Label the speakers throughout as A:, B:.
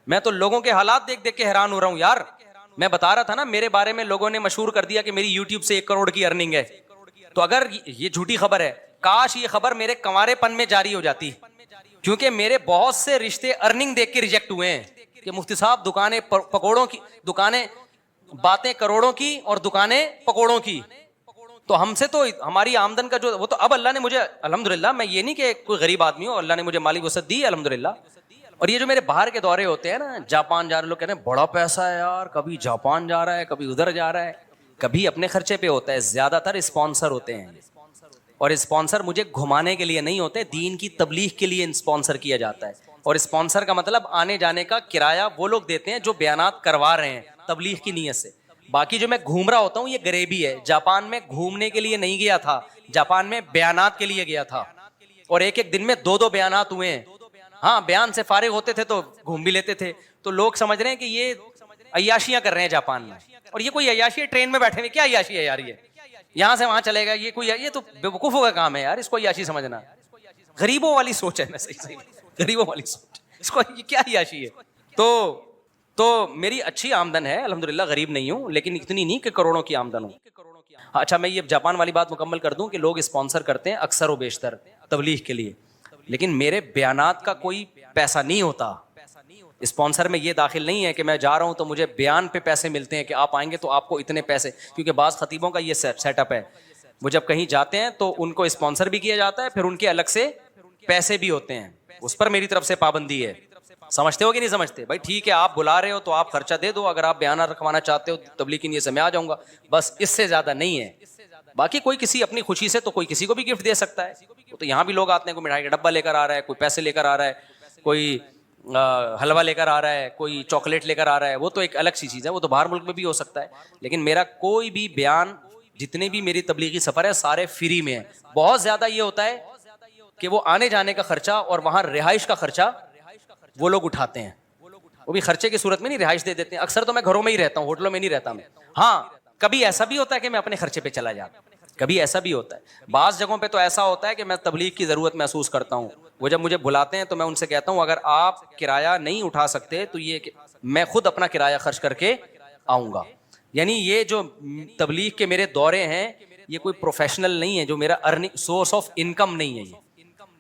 A: میں تو لوگوں کے حالات دیکھ دیکھ کے حیران ہو رہا ہوں یار. میں بتا رہا تھا نا میرے بارے میں لوگوں نے مشہور کر دیا کہ میری یوٹیوب سے 1 کروڑ کی ارننگ ہے. تو اگر یہ جھوٹی خبر ہے, کاش یہ خبر میرے کنوارے پن میں جاری ہو جاتی, کیونکہ میرے بہت سے رشتے ارننگ دیکھ کے ریجیکٹ ہوئے ہیں کہ مفتی صاحب دکانیں پکوڑوں کی, دکانیں باتیں کروڑوں کی اور دکانیں پکوڑوں کی. تو ہم سے تو ہماری آمدن کا جو وہ تو اب اللہ نے مجھے الحمدللہ, میں یہ نہیں کہ کوئی غریب آدمی ہوں, اللہ نے مجھے مالی وسعت دی الحمدللہ. اور یہ جو میرے باہر کے دورے ہوتے ہیں نا, جاپان جا رہے, لوگ کہتے ہیں بڑا پیسہ ہے یار, کبھی جاپان جا رہا ہے کبھی ادھر جا رہا ہے, کبھی اپنے خرچے پہ ہوتا ہے, زیادہ تر اسپانسر ہوتے ہیں. اور اسپانسر مجھے گھمانے کے لیے نہیں ہوتے, دین کی تبلیغ کے لیے اسپانسر کیا جاتا ہے. اور اسپانسر کا مطلب آنے جانے کا کرایہ وہ لوگ دیتے ہیں جو بیانات کروا رہے ہیں تبلیغ کی نیت سے. باقی جو میں گھوم رہا ہوتا ہوں یہ غریبی ہے. جاپان میں گھومنے کے لیے نہیں گیا تھا, جاپان میں بیانات کے لیے گیا تھا, اور ایک ایک دن میں 2 بیانات ہوئے ہیں. ہاں بیان سے فارغ ہوتے تھے تو گھوم بھی لیتے تھے. تو لوگ سمجھ رہے ہیں کہ یہ عیاشیاں کر رہے ہیں جاپان میں, اور یہ کوئی عیاشی ہے؟ ٹرین میں بیٹھے ہوئے کیا عیاشی ہے یار, یہ یہاں سے وہاں چلے گا, یہ کوئی, یہ تو بیوقوفوں کا کام ہے یار, اس کو عیاشی سمجھنا. غریبوں والی سوچ ہے نا, صحیح غریبوں والی سوچ, اس کو یہ کیا عیاشی ہے. تو میری اچھی آمدن ہے الحمدللہ, غریب نہیں ہوں, لیکن اتنی نہیں کہ کروڑوں کی آمدن ہو. اچھا میں یہ جاپان والی بات مکمل کر دوں کہ لوگ اسپانسر کرتے ہیں اکثر و بیشتر تبلیغ کے لیے, لیکن میرے بیانات کا کوئی پیسہ نہیں ہوتا. اسپانسر میں یہ داخل نہیں ہے کہ میں جا رہا ہوں تو مجھے بیان پہ پیسے ملتے ہیں کہ آپ آئیں گے تو آپ کو اتنے پیسے, کیونکہ بعض خطیبوں کا یہ سیٹ اپ ہے, وہ جب کہیں جاتے ہیں تو ان کو اسپانسر بھی کیا جاتا ہے, پھر ان کے الگ سے پیسے بھی ہوتے ہیں. اس پر میری طرف سے پابندی ہے. سمجھتے ہو کہ نہیں سمجھتے؟ بھائی ٹھیک ہے, آپ بلا رہے ہو تو آپ خرچہ دے دو, اگر آپ بیانات رکھوانا چاہتے ہو تبلیغ کی نیت سے میں آ جاؤں گا, بس اس سے زیادہ نہیں ہے. باقی کوئی کسی اپنی خوشی سے تو کوئی کسی کو بھی گفٹ دے سکتا ہے. تو یہاں بھی لوگ آتے ہیں, کوئی مٹھائی کا ڈبہ لے کر آ رہا ہے, کوئی پیسے لے کر آ رہا ہے, کوئی حلوہ لے کر آ رہا ہے, کوئی چاکلیٹ لے کر آ رہا ہے, وہ تو ایک الگ سی چیز ہے, وہ تو باہر ملک میں بھی ہو سکتا ہے. لیکن میرا کوئی بھی بیان, جتنے بھی میری تبلیغی سفر ہے سارے فری میں ہیں. بہت زیادہ یہ ہوتا ہے کہ وہ آنے جانے کا خرچہ اور وہاں رہائش کا خرچہ وہ لوگ اٹھاتے ہیں, وہ بھی خرچے کی صورت میں نہیں, رہائش دے دیتے ہیں. اکثر تو میں گھروں میں ہی رہتا ہوں, ہوٹلوں میں نہیں رہتا میں. ہاں کبھی ایسا بھی ہوتا ہے کہ میں اپنے خرچے پہ چلا جاتا ہوں, کبھی ایسا بھی ہوتا ہے. بعض جگہوں پہ تو ایسا ہوتا ہے کہ میں تبلیغ کی ضرورت محسوس کرتا ہوں, وہ جب مجھے بلاتے ہیں تو میں ان سے کہتا ہوں اگر آپ کرایہ نہیں اٹھا سکتے تو یہ میں خود اپنا کرایہ خرچ کر کے آؤں گا. یعنی یہ جو تبلیغ کے میرے دورے ہیں یہ کوئی پروفیشنل نہیں ہے, جو میرا ارننگ سورس آف انکم نہیں ہے یہ.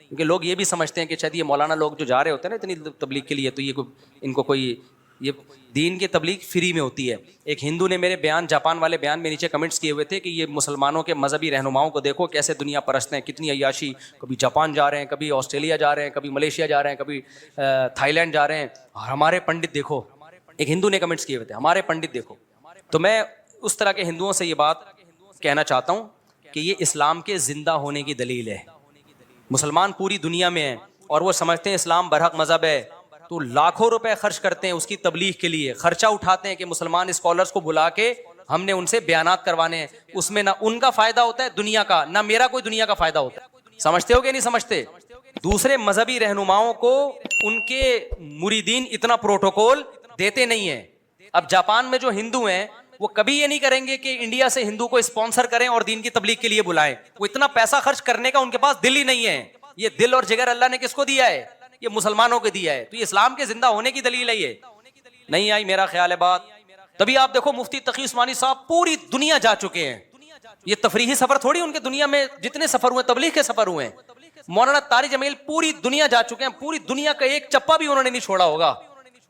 A: کیونکہ لوگ یہ بھی سمجھتے ہیں کہ شاید یہ مولانا لوگ جو جا رہے ہوتے ہیں نا اتنی تبلیغ کے لیے, تو یہ ان کو کوئی, یہ دین کی تبلیغ فری میں ہوتی ہے. ایک ہندو نے میرے بیان, جاپان والے بیان میں نیچے کمنٹس کیے ہوئے تھے کہ یہ مسلمانوں کے مذہبی رہنماؤں کو دیکھو کیسے دنیا پرست ہیں, کتنی عیاشی, کبھی جاپان جا رہے ہیں, کبھی آسٹریلیا جا رہے ہیں, کبھی ملیشیا جا رہے ہیں, کبھی تھائی لینڈ جا رہے ہیں, اور ہمارے پنڈت دیکھو. ایک ہندو نے کمنٹس کیے ہوئے تھے ہمارے پنڈت دیکھو. تو میں اس طرح کے ہندوؤں سے یہ بات کہنا چاہتا ہوں کہ یہ اسلام کے زندہ ہونے کی دلیل ہے. مسلمان پوری دنیا میں ہیں اور وہ سمجھتے ہیں اسلام برحق مذہب ہے, تو لاکھوں روپے خرچ کرتے ہیں اس کی تبلیغ کے لیے, خرچہ اٹھاتے ہیں کہ مسلمان اسکالرس کو بلا کے ہم نے ان سے بیانات کروانے ہیں. اس میں نہ ان کا فائدہ ہوتا ہے دنیا کا, نہ میرا کوئی دنیا کا فائدہ ہوتا ہے. سمجھتے ہو کہ نہیں سمجھتے؟ دوسرے مذہبی رہنماؤں کو ان کے مریدین اتنا پروٹوکول دیتے نہیں ہیں. اب جاپان میں جو ہندو ہیں وہ کبھی یہ نہیں کریں گے کہ انڈیا سے ہندو کو اسپانسر کریں اور دین کی تبلیغ کے لیے بلائیں. وہ اتنا پیسہ خرچ کرنے کا ان کے پاس دل ہی نہیں ہے. یہ دل اور جگر اللہ نے کس کو دیا ہے؟ یہ مسلمانوں کو دیا ہے. تو یہ اسلام کے زندہ ہونے کی دلیل ہے. یہ نہیں آئی میرا خیال ہے بات. تبھی آپ دیکھو مفتی تقی عثمانی صاحب پوری دنیا جا چکے ہیں. یہ تفریحی سفر تھوڑی, ان کے دنیا میں جتنے سفر ہوئے تبلیغ کے سفر ہوئے ہیں. مولانا طارق جمیل پوری دنیا جا چکے ہیں, پوری دنیا کا ایک چپا بھی انہوں نے نہیں چھوڑا ہوگا.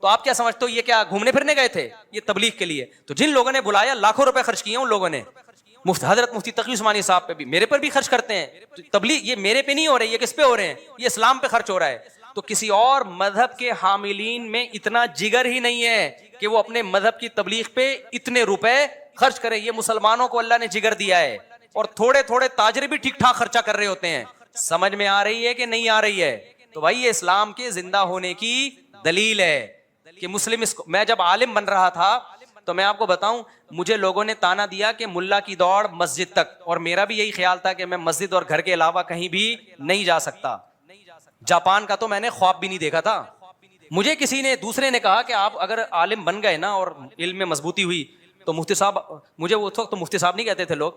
A: تو آپ کیا سمجھتے ہو یہ کیا گھومنے پھرنے گئے تھے؟ یہ تبلیغ کے لیے. تو جن لوگوں نے بلایا لاکھوں روپے خرچ کیے ان لوگوں نے, حضرت مفتی تقی عثمانی صاحب پہ بھی, میرے پر بھی خرچ کرتے ہیں. تبلیغ یہ میرے پہ نہیں ہو رہے, یہ کس پہ ہو رہے ہیں؟ یہ اسلام پہ خرچ ہو رہا ہے. تو کسی اور مذہب کے حاملین میں اتنا جگر ہی نہیں ہے کہ وہ اپنے مذہب کی تبلیغ پہ اتنے روپے خرچ کریں. یہ مسلمانوں کو اللہ نے جگر دیا ہے, اور تھوڑے تھوڑے تاجر بھی ٹھیک ٹھاک خرچہ کر رہے ہوتے ہیں. سمجھ میں آ رہی ہے کہ نہیں آ رہی ہے؟ تو بھائی یہ اسلام کے زندہ ہونے کی دلیل ہے کہ مسلم. میں جب عالم بن رہا تھا تو میں آپ کو بتاؤں, مجھے لوگوں نے تانا دیا کہ ملا کی دوڑ مسجد تک, اور میرا بھی یہی خیال تھا کہ میں مسجد اور گھر کے علاوہ کہیں بھی نہیں جا سکتا. جاپان کا تو میں نے خواب بھی نہیں دیکھا تھا. مجھے کسی نے دوسرے نے کہا کہ آپ اگر عالم بن گئے نا اور علم میں مضبوطی ہوئی تو مفتی صاحب, مجھے اس وقت تو مفتی صاحب نہیں کہتے تھے لوگ,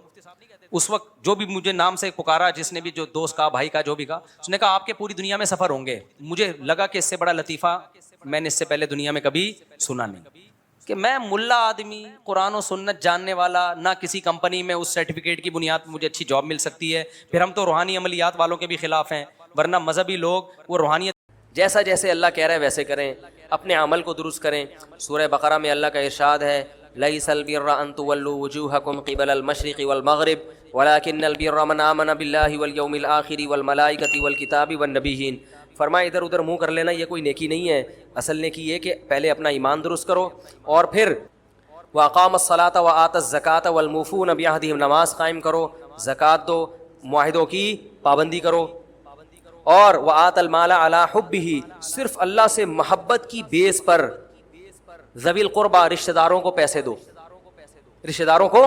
A: اس وقت جو بھی مجھے نام سے پکارا, جس نے بھی, جو دوست کا, بھائی کا, جو بھی کہا, اس نے کہا آپ کے پوری دنیا میں سفر ہوں گے. مجھے لگا کہ اس سے بڑا لطیفہ میں نے اس سے پہلے دنیا میں کبھی سنا نہیں کہ میں ملا آدمی قرآن و سنت جاننے والا نہ کسی کمپنی میں اس سرٹیفکیٹ کی بنیاد پر مجھے اچھی جاب مل سکتی ہے. پھر ہم تو روحانی عملیات والوں کے بھی خلاف ہیں, ورنہ مذہبی لوگ وہ روحانیت جیسا جیسے اللہ کہہ رہا ہے ویسے کریں, اپنے عمل کو درست کریں. سورہ بقرہ میں اللہ کا ارشاد ہے لیس البر ان تولوا وجوہکم قبل المشرق والمغرب ولکن البر من آمن باللہ والیوم الآخر والملائکۃ والکتاب والنبیین. فرمایا ادھر ادھر منہ کر لینا یہ کوئی نیکی نہیں ہے. اصل نیکی یہ کہ پہلے اپنا ایمان درست کرو اور پھر وَأَقَامَ الصَّلَاةَ وَآتَى الزَّكَاةَ وَالْمُوفُونَ بِعَهْدِهِمْ, نماز قائم کرو, زکوٰۃ دو, معاہدوں کی پابندی کرو, اور وَآتَى الْمَالَ عَلَىٰ حُبِّهِ, صرف اللہ سے محبت کی بیس پر ذوی القربى رشتہ داروں کو پیسے دو, رشتہ داروں کو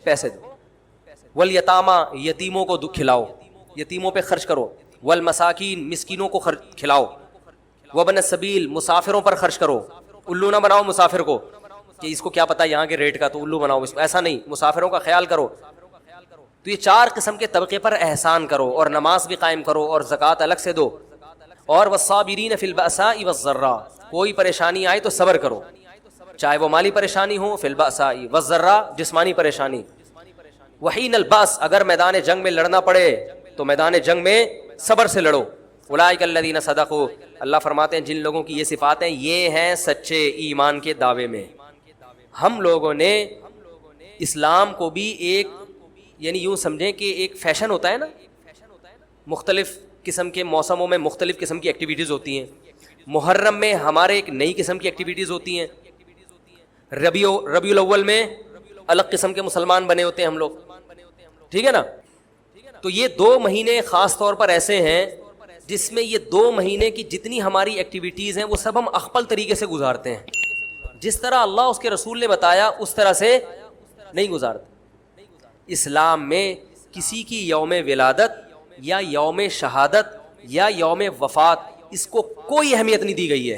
A: پیسے دو. والیتامى, یتیموں کو کھلاؤ, یتیموں پہ خرچ کرو. والمساکین, مسکینوں کو کھلاؤ. وابن السبیل, مسافروں پر خرچ کرو. الو نہ بناؤ مسافر کو کہ اس کو کیا پتا یہاں کے ریٹ کا, تو الو بناؤ اس کو, ایسا نہیں, مسافروں کا خیال کرو. تو یہ 4 قسم کے طبقے پر احسان کرو, اور نماز بھی قائم کرو, اور زکوٰۃ الگ سے دو. اور والصابرین فی البأساء والضراء, کوئی پریشانی آئے تو صبر کرو, چاہے وہ مالی پریشانی ہو, فی البأساء والضراء جسمانی پریشانی. وحین الباس, اگر میدان جنگ میں لڑنا پڑے تو میدان جنگ میں صبر سے لڑو. اولئک الذین صدقوا, اللہ فرماتے ہیں جن لوگوں کی یہ صفات ہیں یہ ہیں سچے ایمان کے دعوے میں. ہم لوگوں نے اسلام کو بھی ایک, یعنی یوں سمجھیں کہ ایک فیشن ہوتا ہے نا, مختلف قسم کے موسموں میں مختلف قسم کی ایکٹیویٹیز ہوتی ہیں. محرم میں ہمارے ایک نئی قسم کی ایکٹیویٹیز ہوتی ہیں, ربیع الاول میں الگ قسم کے مسلمان بنے ہوتے ہیں ہم لوگ, ٹھیک ہے نا. تو یہ 2 مہینے خاص طور پر ایسے ہیں جس میں یہ 2 مہینے کی جتنی ہماری ایکٹیویٹیز ہیں وہ سب ہم اخپل طریقے سے گزارتے ہیں. جس طرح اللہ اس کے رسول نے بتایا اس طرح سے نہیں گزارتے. اسلام میں کسی کی یوم ولادت یا یوم شہادت یا یوم وفات اس کو کوئی اہمیت نہیں دی گئی ہے.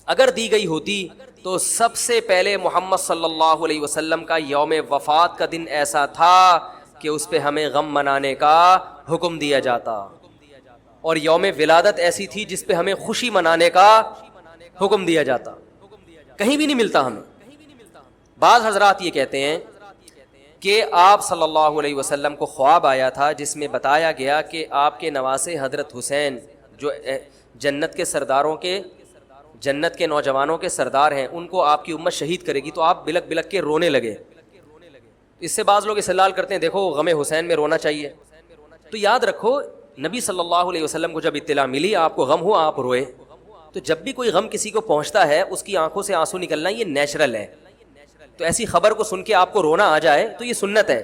A: اگر دی گئی ہوتی تو سب سے پہلے محمد صلی اللہ علیہ وسلم کا یوم وفات کا دن ایسا تھا کہ اس پہ ہمیں غم منانے کا حکم دیا جاتا, اور یوم ولادت ایسی تھی جس پہ ہمیں خوشی منانے کا حکم دیا جاتا. کہیں بھی نہیں ملتا ہمیں. بعض حضرات یہ کہتے ہیں کہ آپ صلی اللہ علیہ وسلم کو خواب آیا تھا جس میں بتایا گیا کہ آپ کے نواسے حضرت حسین جو جنت کے سرداروں کے, جنت کے نوجوانوں کے سردار ہیں, ان کو آپ کی امت شہید کرے گی. تو آپ بلک بلک کے رونے لگے. اس سے بعض لوگ استدلال کرتے ہیں دیکھو غم حسین میں رونا چاہیے. تو یاد رکھو نبی صلی اللہ علیہ وسلم کو جب اطلاع ملی آپ کو غم ہوا آپ روئے, تو جب بھی کوئی غم کسی کو پہنچتا ہے اس کی آنکھوں سے آنسو نکلنا یہ نیچرل ہے. تو ایسی خبر کو سن کے آپ کو رونا آ جائے تو یہ سنت ہے,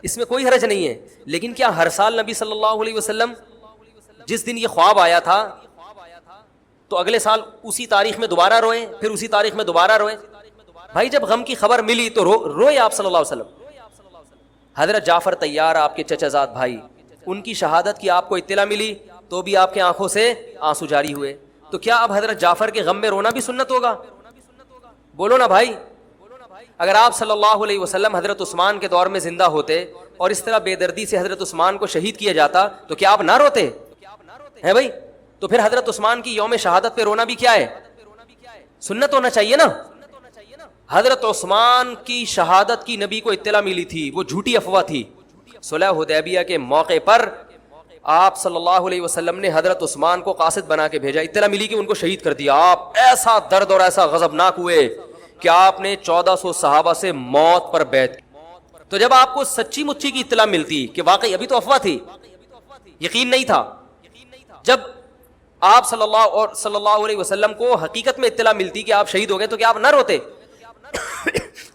A: اس میں کوئی حرج نہیں ہے. لیکن کیا ہر سال نبی صلی اللہ علیہ وسلم جس دن یہ خواب آیا تھا تو اگلے سال اسی تاریخ میں دوبارہ روئیں, پھر اسی تاریخ میں دوبارہ روئیں؟ بھائی جب غم کی خبر ملی تو روئے آپ صلی اللہ علیہ وسلم. حضرت جعفر طیار آپ کے چچا زاد بھائی, ان کی شہادت کی آپ کو اطلاع ملی تو بھی آپ کے آنکھوں سے آنسو جاری ہوئے. تو کیا اب حضرت جعفر کے غم میں رونا بھی سنت ہوگا؟ بولو نا بھائی. اگر آپ صلی اللہ علیہ وسلم حضرت عثمان کے دور میں زندہ ہوتے اور اس طرح بے دردی سے حضرت عثمان کو شہید کیا جاتا تو کیا آپ نہ روتے ہیں بھائی؟ تو پھر حضرت عثمان کی یوم شہادت پہ رونا بھی کیا ہے؟ سنت ہونا چاہیے نا. حضرت عثمان کی شہادت کی نبی کو اطلاع ملی تھی, وہ جھوٹی افواہ تھی. صلح حدیبیہ کے موقع پر آپ صلی اللہ علیہ وسلم نے حضرت عثمان کو قاصد بنا کے بھیجا, اطلاع ملی کہ ان کو شہید کر دیا. آپ ایسا درد اور ایسا غضبناک ہوئے کہ آپ نے 1400 صحابہ سے موت پر بیعت. تو جب آپ کو سچی مچی کی اطلاع ملتی کہ واقعی ابھی تو افواہ تھی, یقین نہیں تھا, جب آپ صلی اللہ علیہ وسلم کو حقیقت میں اطلاع ملتی کہ آپ شہید ہو گئے تو کیا آپ نہ روتے؟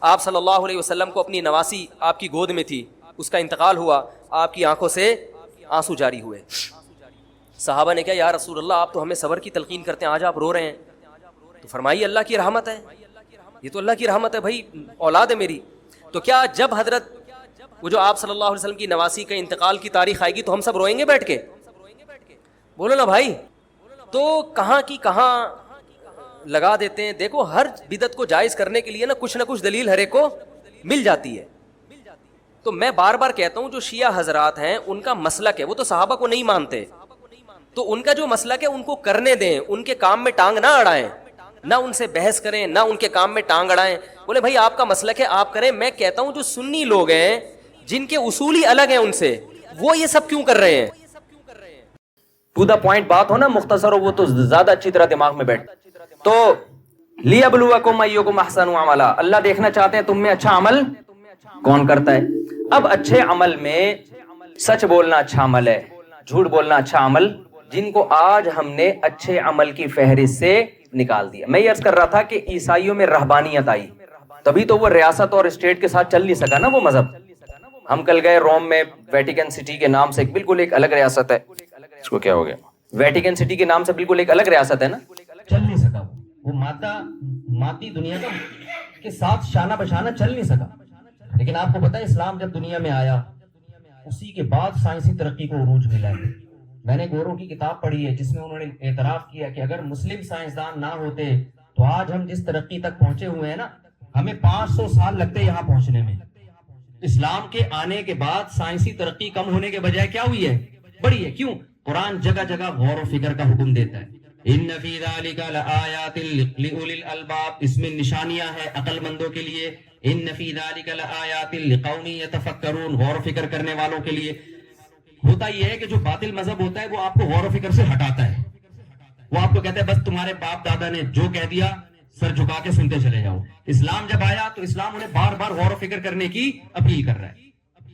A: آپ صلی اللہ علیہ وسلم کو اپنی نواسی آپ کی گود میں تھی, اس کا انتقال ہوا, آپ کی آنکھوں سے آنسو جاری ہوئے. صحابہ نے کہا یا رسول اللہ آپ تو ہمیں صبر کی تلقین کرتے ہیں, آج آپ رو رہے ہیں. تو فرمائی اللہ کی رحمت ہے, یہ تو اللہ کی رحمت ہے بھائی, اولاد ہے میری. تو کیا جب حضرت وہ جو آپ صلی اللہ علیہ وسلم کی نواسی کا انتقال کی تاریخ آئے گی تو ہم سب روئیں گے بیٹھ کے؟ بولو نا بھائی. تو کہاں کی کہاں لگا دیتے ہیں. دیکھو ہر بدعت کو جائز کرنے کے لیے نا کچھ دلیل ہر ایک کو مل جاتی ہے. تو میں بار بار کہتا ہوں جو شیعہ حضرات ہیں ان کا مسلک ہے, وہ تو صحابہ کو نہیں مانتے. تو ان کا جو مسلک ہے ان کو کرنے دیں, ان کے کام میں ٹانگ نہ اڑائیں, نہ ان سے بحث کریں, نہ ان کے کام میں ٹانگ اڑائیں. بولے بھائی آپ کا مسلک ہے آپ کریں. میں کہتا ہوں جو سنی لوگ ہیں جن کے اصول ہی الگ ہیں ان سے, وہ یہ سب کیوں کر رہے ہیں؟ ٹو دا پوائنٹ بات ہو نا, مختصر ہو, وہ تو زیادہ اچھی طرح دماغ میں بیٹھ. تو لیبلوکم ایکم احسن عملا, اللہ دیکھنا چاہتے ہیں تم میں اچھا عمل کون کرتا ہے. اب اچھے عمل میں سچ بولنا اچھا عمل ہے, جھوٹ بولنا اچھا عمل, جن کو آج ہم نے اچھے عمل کی فہرست سے نکال دیا. میں یہ عرض کر رہا تھا کہ عیسائیوں میں رہبانیت آئی, تبھی تو وہ ریاست اور اسٹیٹ کے ساتھ چل نہیں سکا نا وہ مذہب. ہم کل گئے روم میں, ویٹیکن سٹی کے نام سے بالکل ایک الگ ریاست ہے, اس کو کیا ہو گیا, ویٹیکن سٹی کے نام سے بالکل ایک الگ ریاست ہے نا,
B: چل نہیں سکا. وہ مادی دنیا کے ساتھ شانہ بشانہ چل نہیں سکا. لیکن آپ کو پتا ہے اسلام جب دنیا میں آیا اسی کے بعد سائنسی ترقی کو عروج ملا ہے. میں نے گوروں کی کتاب پڑھی ہے جس میں انہوں نے اعتراف کیا کہ اگر مسلم سائنسدان نہ ہوتے تو آج ہم جس ترقی تک پہنچے ہوئے ہیں نا, ہمیں 500 سال لگتے یہاں پہنچنے میں. اسلام کے آنے کے بعد سائنسی ترقی کم ہونے کے بجائے کیا ہوئی ہے, بڑی ہے. کیوں؟ قرآن جگہ جگہ غور و فکر کا حکم دیتا ہے. ان فی ذلک لآیات لأولی الالباب, اس میں نشانیاں ہیں عقل مندوں کے لیے. ان فی ذلک لآیات لقوم یتفکرون, غور و فکر کرنے والوں کے لیے. ہوتا یہ ہے کہ جو باطل مذہب ہوتا ہے وہ آپ کو غور و فکر سے ہٹاتا ہے. وہ آپ کو کہتا ہے بس تمہارے باپ دادا نے جو کہہ دیا سر جھکا کے سنتے چلے جاؤ. اسلام جب آیا تو اسلام انہیں بار بار غور و فکر کرنے کی اپیل کر رہا ہے.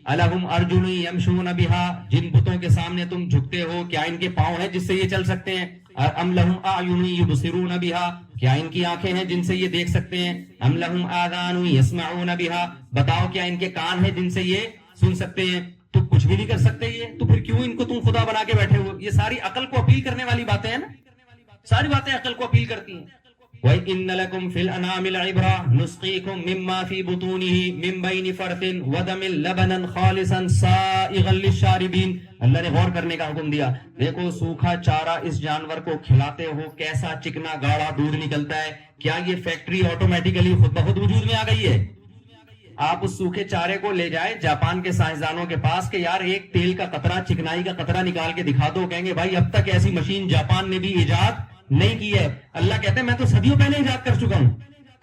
B: الہم ارجل یمشون بہا, جن بتوں کے سامنے تم جھکتے ہو کیا ان کے پاؤں ہیں جس سے یہ چل سکتے ہیں؟ ام لہم اعین یبصرون بہا, کیا ان کی آنکھیں ہیں جن سے یہ دیکھ سکتے ہیں؟ ام لہم آذان یسمعون بہا, بتاؤ کیا ان کے کان ہیں جن سے یہ سن سکتے ہیں؟ تو کچھ بھی نہیں کر سکتے یہ, تو پھر کیوں ان کو تم خدا بنا کے بیٹھے ہو؟ یہ ساری عقل کو اپیل کرنے والی باتیں ہیں نا, ساری باتیں عقل کو اپیل کرتی ہیں. وَإِنَّ لَكُمْ فِي الْأَنْعَامِ لَعِبْرَةً نُسْقِيكُم مِّمَّا فِي بُطُونِهِ مِن بَيْنِ فَرْثٍ وَدَمٍ لَبَنًا خَالِصًا سَائِغًا لِّلشَّارِبِينَ. اللہ نے غور کرنے کا حکم دیا. دیکھو سوکھا چارہ اس جانور کو کھلاتے ہو کیسا چکنا گاڑا دودھ نکلتا ہے. کیا یہ فیکٹری آٹومیٹیکلی خود بخود وجود میں آ گئی ہے؟ آپ اس سوکھے چارے کو لے جائیں جاپان کے سائنسدانوں کے پاس کہ یار ایک تیل کا قطرہ, چکنائی کا قطرہ نکال کے دکھا دو. کہیں گے بھائی اب تک ایسی مشین جاپان نے بھی ایجاد نہیں کی ہے. اللہ کہتے ہیں میں تو صدیوں پہلے ایجاد کر چکا ہوں.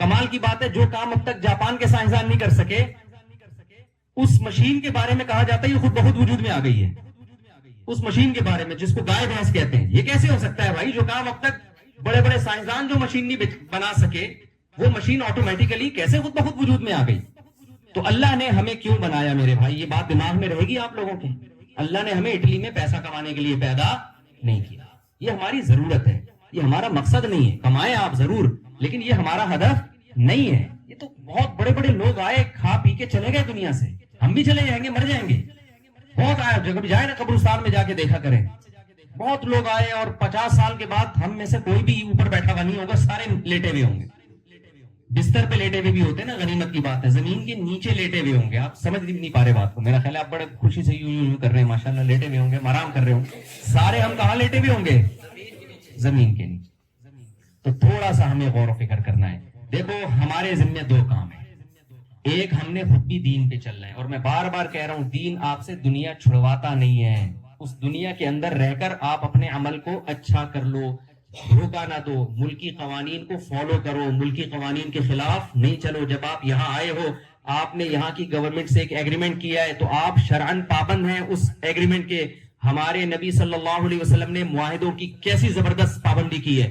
B: کمال کی بات ہے جو کام اب تک جاپان کے سائنسدان نہیں کر سکے اس مشین کے بارے میں کہا جاتا ہے یہ خود بخود وجود میں آ گئی ہے. اس مشین کے بارے میں جس کو گائے بھینس کہتے ہیں, یہ کیسے ہو سکتا ہے بھائی؟ جو کام اب تک بڑے بڑے سائنسدان جو مشین نہیں بنا سکے وہ مشین آٹومیٹیکلی کیسے خود بخود وجود میں آ گئی؟ تو اللہ نے ہمیں کیوں بنایا میرے بھائی؟ یہ بات دماغ میں رہے گی آپ لوگوں کے. اللہ نے ہمیں اٹلی میں پیسہ کمانے کے لیے پیدا نہیں کیا. یہ ہماری ضرورت ہے, یہ ہمارا مقصد نہیں ہے. کمائیں آپ ضرور, لیکن یہ ہمارا ہدف نہیں ہے. یہ تو بہت بڑے بڑے لوگ آئے کھا پی کے چلے گئے دنیا سے, ہم بھی چلے جائیں گے, مر جائیں گے. بہت آئے, جب جائے نا قبرستان میں جا کے دیکھا کریں, بہت لوگ آئے اور 50 سال کے بعد ہم میں سے کوئی بھی اوپر بیٹھا ہوا نہیں ہوگا, سارے لیٹے ہوئے ہوں گے. بستر پہ لیٹے ہوئے بھی ہوتے ہیں نا, غنیمت کی بات ہے. زمین کے نیچے لیٹے ہوئے ہوں گے. آپ سمجھ نہیں پا رہے بات کو, میرا خیال ہے آپ بڑے خوشی سے یوں کر رہے ہیں, ماشاءاللہ لیٹے ہوئے ہوں گے, آرام کر رہے ہوں گے. سارے ہم کہاں لیٹے ہوئے ہوں گے؟ زمین کے نیچے. تو تھوڑا سا ہمیں غور و فکر کرنا ہے. دیکھو ہمارے ذمہ 2 کام ہیں. ایک, ہم نے خود بھی دین پہ چلنا ہے, اور میں بار بار کہہ رہا ہوں دین آپ سے دنیا چھڑواتا نہیں ہے. اس دنیا کے اندر رہ کر آپ اپنے عمل کو اچھا کر لو, دھوکہ نہ دو, ملکی قوانین کو فالو کرو, ملکی قوانین کے خلاف نہیں چلو. جب آپ یہاں آئے ہو, آپ نے یہاں کی گورنمنٹ سے ایک ایگریمنٹ کیا ہے تو آپ شرعن پابند ہیں اس ایگریمنٹ کے. ہمارے نبی صلی اللہ علیہ وسلم نے معاہدوں کی کیسی زبردست پابندی کی ہے.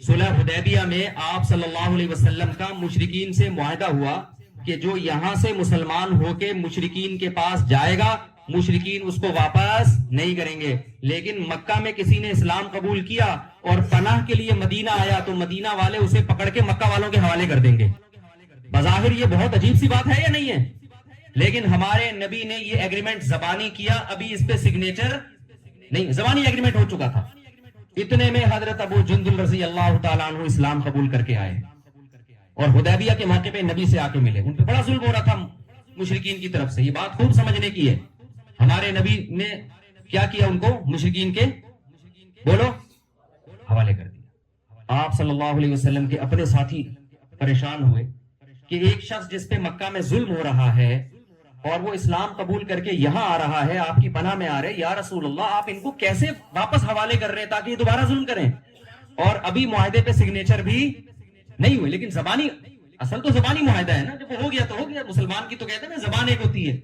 B: صلح حدیبیہ میں آپ صلی اللہ علیہ وسلم کا مشرکین سے معاہدہ ہوا کہ جو یہاں سے مسلمان ہو کے مشرکین کے پاس جائے گا مشرکین اس کو واپس نہیں کریں گے. لیکن مکہ میں کسی نے اسلام قبول کیا اور پناہ کے لیے مدینہ آیا تو مدینہ والے اسے پکڑ کے مکہ والوں کے حوالے کر دیں گے. بظاہر یہ بہت عجیب سی بات ہے یا نہیں ہے؟ لیکن ہمارے نبی نے یہ ایگریمنٹ زبانی کیا, ابھی اس پہ سگنیچر نہیں, زبانی ایگریمنٹ ہو چکا تھا. اتنے میں حضرت ابو جندل رضی اللہ تعالیٰ عنہ اسلام قبول کر کے آئے اور حدیبیہ کے موقع پہ نبی سے آ کے ملے. ان پہ بڑا ظلم ہو رہا تھا مشرکین کی طرف سے. یہ بات خوب سمجھنے کی ہے. ہمارے نبی نے کیا کیا؟ ان کو مشرکین کے بولو حوالے کر دیا. آپ صلی اللہ علیہ وسلم کے اپنے ساتھی پریشان ہوئے کہ ایک شخص جس پہ مکہ میں ظلم ہو رہا ہے اور وہ اسلام قبول کر کے یہاں آ رہا ہے، آپ کی پناہ میں آ رہے، یا رسول اللہ آپ ان کو کیسے واپس حوالے کر رہے ہیں تاکہ یہ دوبارہ ظلم کریں؟ اور ابھی معاہدے پہ سگنیچر بھی نہیں ہوئے، لیکن زبانی، اصل تو زبانی معاہدہ ہے نا، جب وہ ہو گیا تو ہو گیا، مسلمان کی تو کہتے ہیں نا زبان ایک ہوتی ہے.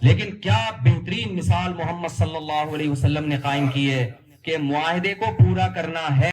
B: لیکن کیا بہترین مثال محمد صلی اللہ علیہ وسلم نے قائم کی ہے کہ معاہدے کو پورا کرنا ہے.